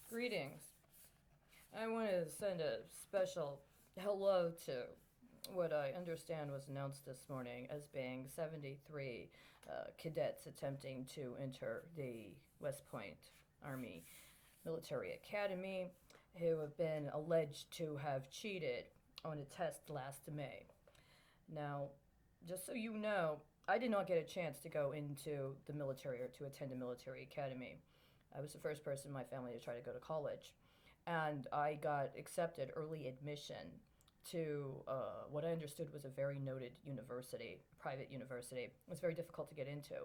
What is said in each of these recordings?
Greetings. I want to send a special hello to what I understand was announced this morning as being 73 cadets attempting to enter the West Point Army Military Academy who have been alleged to have cheated on a test last May. Now, just so you know, I did not get a chance to go into the military or to attend a military academy. I was the first person in my family to try to go to college. And I got accepted early admission to what I understood was a very noted university, private university. It was very difficult to get into.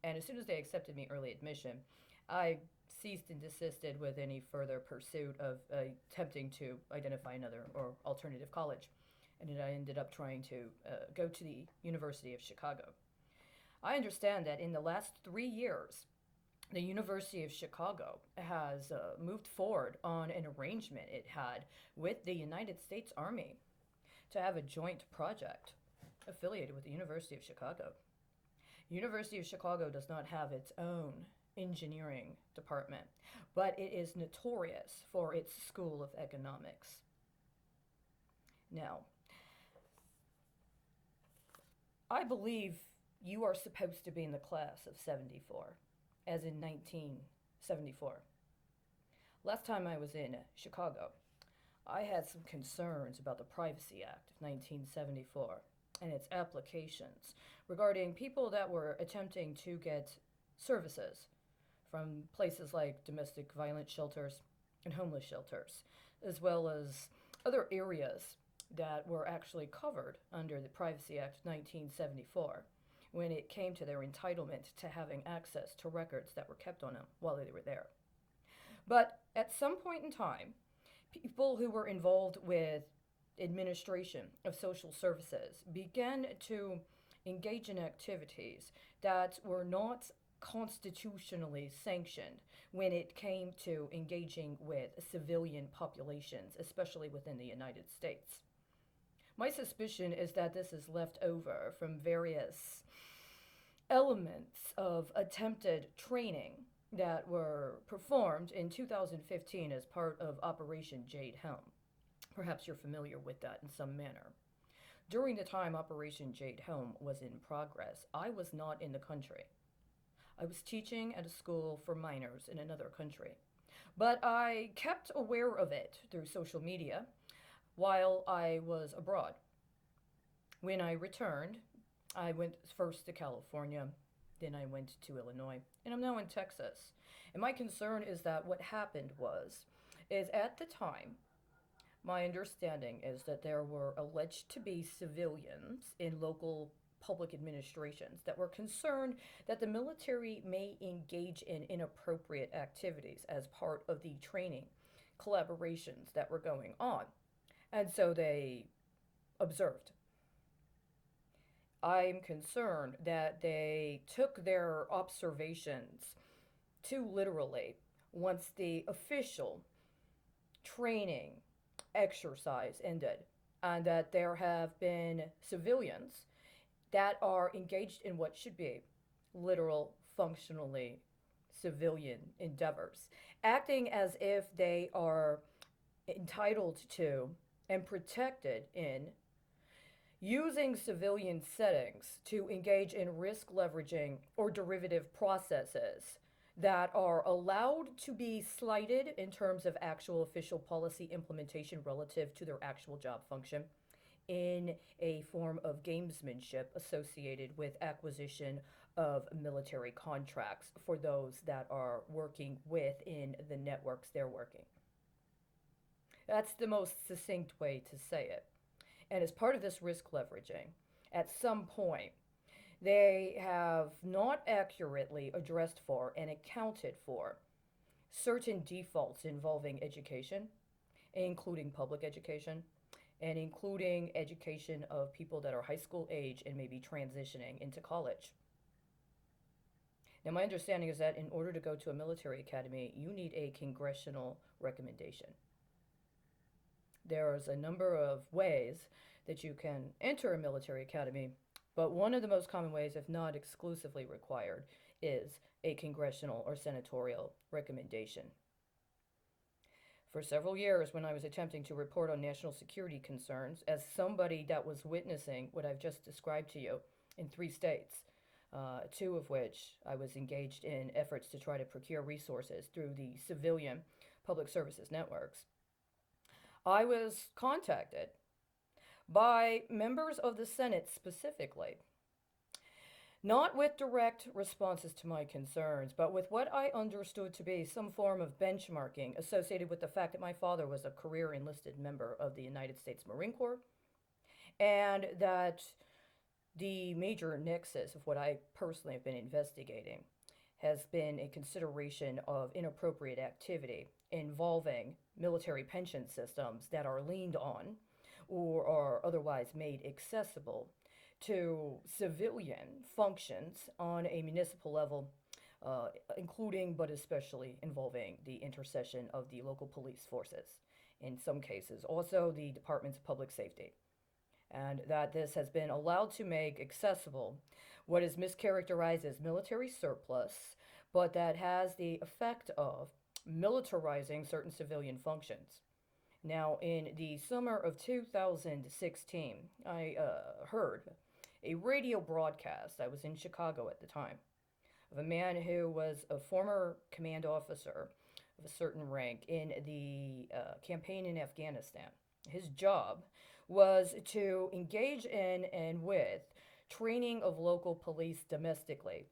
And as soon as they accepted me early admission, I ceased and desisted with any further pursuit of attempting to identify another or alternative college. And then I ended up trying to go to the University of Chicago. I understand that in the last 3 years, the University of Chicago has moved forward on an arrangement it had with the United States Army to have a joint project affiliated with the University of Chicago. University of Chicago does not have its own engineering department, but it is notorious for its School of Economics. Now, I believe you are supposed to be in the class of 74, as in 1974. Last time I was in Chicago, I had some concerns about the Privacy Act of 1974 and its applications regarding people that were attempting to get services from places like domestic violence shelters and homeless shelters, as well as other areas that were actually covered under the Privacy Act of 1974 when it came to their entitlement to having access to records that were kept on them while they were there. But at some point in time, people who were involved with administration of social services began to engage in activities that were not constitutionally sanctioned when it came to engaging with civilian populations, especially within the United States. My suspicion is that this is left over from various elements of attempted training that were performed in 2015 as part of Operation Jade Helm. Perhaps you're familiar with that in some manner. During the time Operation Jade Helm was in progress, I was not in the country. I was teaching at a school for minors in another country. But I kept aware of it through social media while I was abroad. When I returned, I went first to California, then I went to Illinois, and I'm now in Texas. And my concern is that what happened is at the time, my understanding is that there were alleged to be civilians in local public administrations that were concerned that the military may engage in inappropriate activities as part of the training collaborations that were going on. And so they observed. I'm concerned that they took their observations too literally once the official training exercise ended, and that there have been civilians that are engaged in what should be literal, functionally civilian endeavors, acting as if they are entitled to and protected in using civilian settings to engage in risk leveraging or derivative processes that are allowed to be slighted in terms of actual official policy implementation relative to their actual job function in a form of gamesmanship associated with acquisition of military contracts for those that are working within the networks they're working. That's the most succinct way to say it. And as part of this risk leveraging, at some point, they have not accurately addressed for and accounted for certain defaults involving education, including public education, and including education of people that are high school age and maybe transitioning into college. Now, my understanding is that in order to go to a military academy, you need a congressional recommendation. There's a number of ways that you can enter a military academy, but one of the most common ways, if not exclusively required, is a congressional or senatorial recommendation. For several years, when I was attempting to report on national security concerns, as somebody that was witnessing what I've just described to you in 3 states, two of which I was engaged in efforts to try to procure resources through the civilian public services networks, I was contacted by members of the Senate specifically, not with direct responses to my concerns, but with what I understood to be some form of benchmarking associated with the fact that my father was a career enlisted member of the United States Marine Corps, and that the major nexus of what I personally have been investigating has been a consideration of inappropriate activity involving military pension systems that are leaned on or are otherwise made accessible to civilian functions on a municipal level, including but especially involving the intercession of the local police forces, in some cases, also the departments of public safety. And that this has been allowed to make accessible what is mischaracterized as military surplus, but that has the effect of militarizing certain civilian functions. Now, in the summer of 2016, I heard a radio broadcast. I was in Chicago at the time, of a man who was a former command officer of a certain rank in the campaign in Afghanistan. His job was to engage in and with training of local police domestically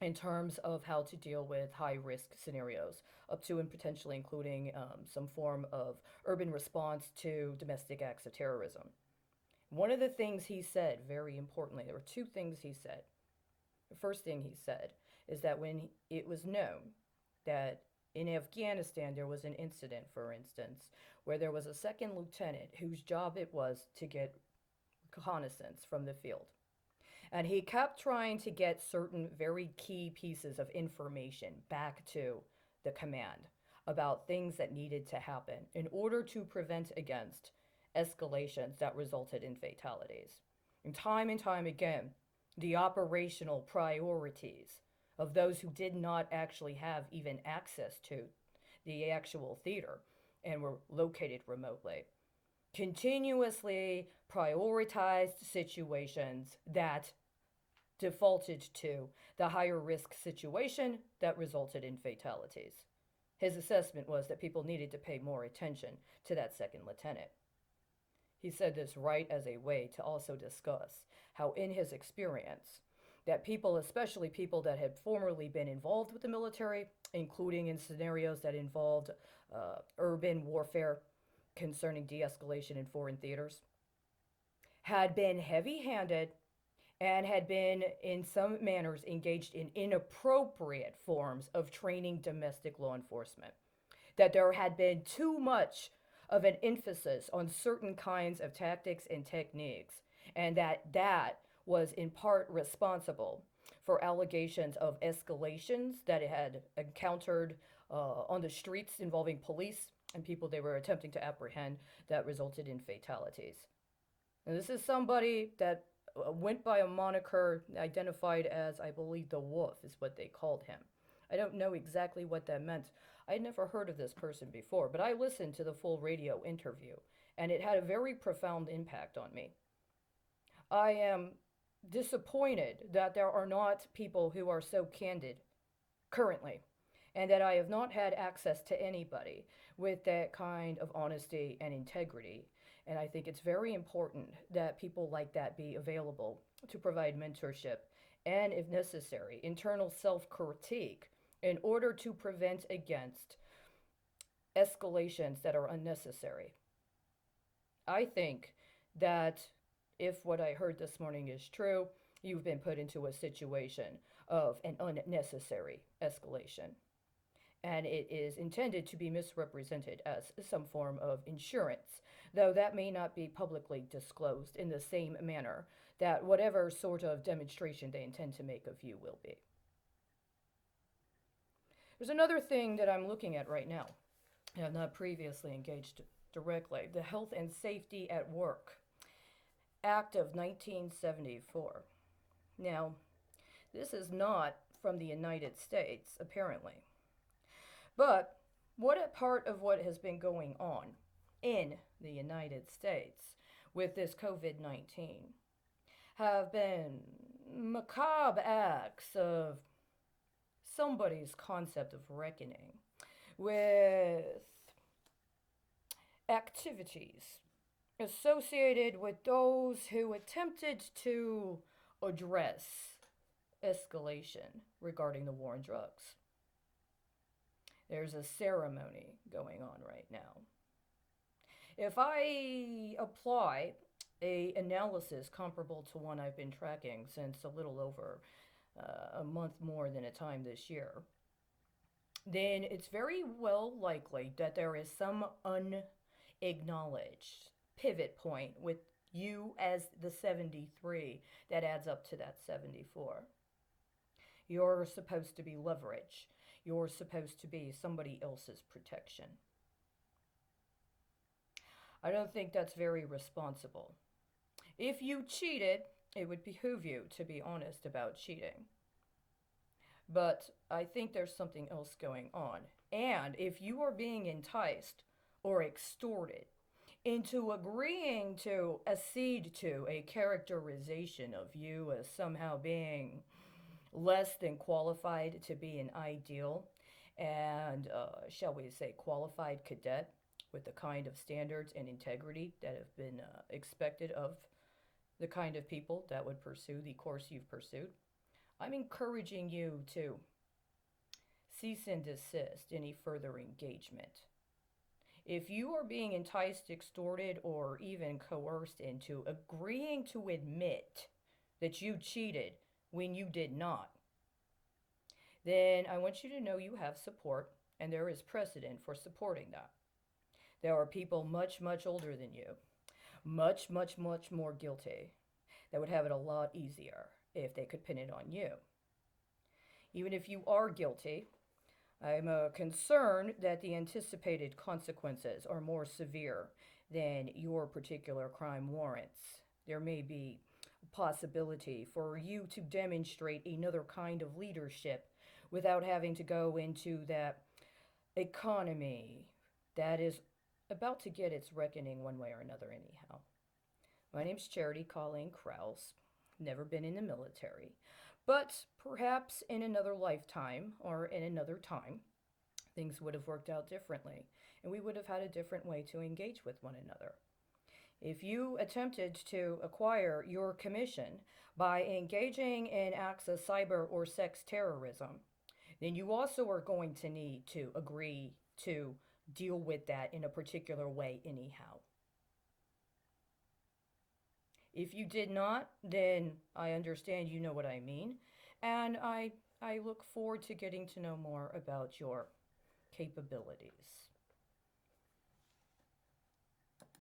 in terms of how to deal with high risk scenarios, up to and potentially including some form of urban response to domestic acts of terrorism. One of the things he said, very importantly, there were two things he said. The first thing he said is that when it was known that in Afghanistan there was an incident, for instance, where there was a second lieutenant whose job it was to get reconnaissance from the field. And he kept trying to get certain very key pieces of information back to the command about things that needed to happen in order to prevent against escalations that resulted in fatalities. And time again, the operational priorities of those who did not actually have even access to the actual theater and were located remotely continuously prioritized situations that defaulted to the higher risk situation that resulted in fatalities. His assessment was that people needed to pay more attention to that second lieutenant. He said this right as a way to also discuss how, in his experience, that people, especially people that had formerly been involved with the military, including in scenarios that involved urban warfare concerning de-escalation in foreign theaters, had been heavy-handed and had been, in some manners, engaged in inappropriate forms of training domestic law enforcement. That there had been too much of an emphasis on certain kinds of tactics and techniques, and that was in part responsible for allegations of escalations that it had encountered on the streets involving police and people they were attempting to apprehend that resulted in fatalities. And this is somebody that went by a moniker identified as, I believe, the Wolf is what they called him. I don't know exactly what that meant. I had never heard of this person before, but I listened to the full radio interview, and it had a very profound impact on me. I am disappointed that there are not people who are so candid currently, and that I have not had access to anybody with that kind of honesty and integrity. And I think it's very important that people like that be available to provide mentorship and, if necessary, internal self-critique in order to prevent against escalations that are unnecessary. I think that if what I heard this morning is true, you've been put into a situation of an unnecessary escalation. And it is intended to be misrepresented as some form of insurance, though that may not be publicly disclosed in the same manner that whatever sort of demonstration they intend to make of you will be. There's another thing that I'm looking at right now, and I've not previously engaged directly, the Health and Safety at Work Act of 1974. Now, this is not from the United States, apparently. But what a part of what has been going on in the United States with this COVID 19 have been macabre acts of somebody's concept of reckoning with activities associated with those who attempted to address escalation regarding the war on drugs. There's a ceremony going on right now. If I apply a analysis comparable to one I've been tracking since a little over a month more than a time this year, then it's very well likely that there is some unacknowledged pivot point with you as the 73 that adds up to that 74. You're supposed to be leverage. You're supposed to be somebody else's protection. I don't think that's very responsible. If you cheated, it would behoove you to be honest about cheating. But I think there's something else going on. And if you are being enticed or extorted into agreeing to accede to a characterization of you as somehow being less than qualified to be an ideal and, shall we say, qualified cadet with the kind of standards and integrity that have been expected of the kind of people that would pursue the course you've pursued, I'm encouraging you to cease and desist any further engagement. If you are being enticed, extorted, or even coerced into agreeing to admit that you cheated when you did not, then I want you to know you have support, and there is precedent for supporting that. There are people much, much older than you, much, much, much more guilty, that would have it a lot easier if they could pin it on you. Even if you are guilty, I'm concerned that the anticipated consequences are more severe than your particular crime warrants. There may be a possibility for you to demonstrate another kind of leadership without having to go into that economy that is about to get its reckoning one way or another anyhow. My name's Charity Colleen Krause. Never been in the military, but perhaps in another lifetime or in another time, things would have worked out differently, and we would have had a different way to engage with one another. If you attempted to acquire your commission by engaging in acts of cyber or sex terrorism, then you also are going to need to agree to deal with that in a particular way anyhow. If you did not, then I understand you know what I mean, and I look forward to getting to know more about your capabilities.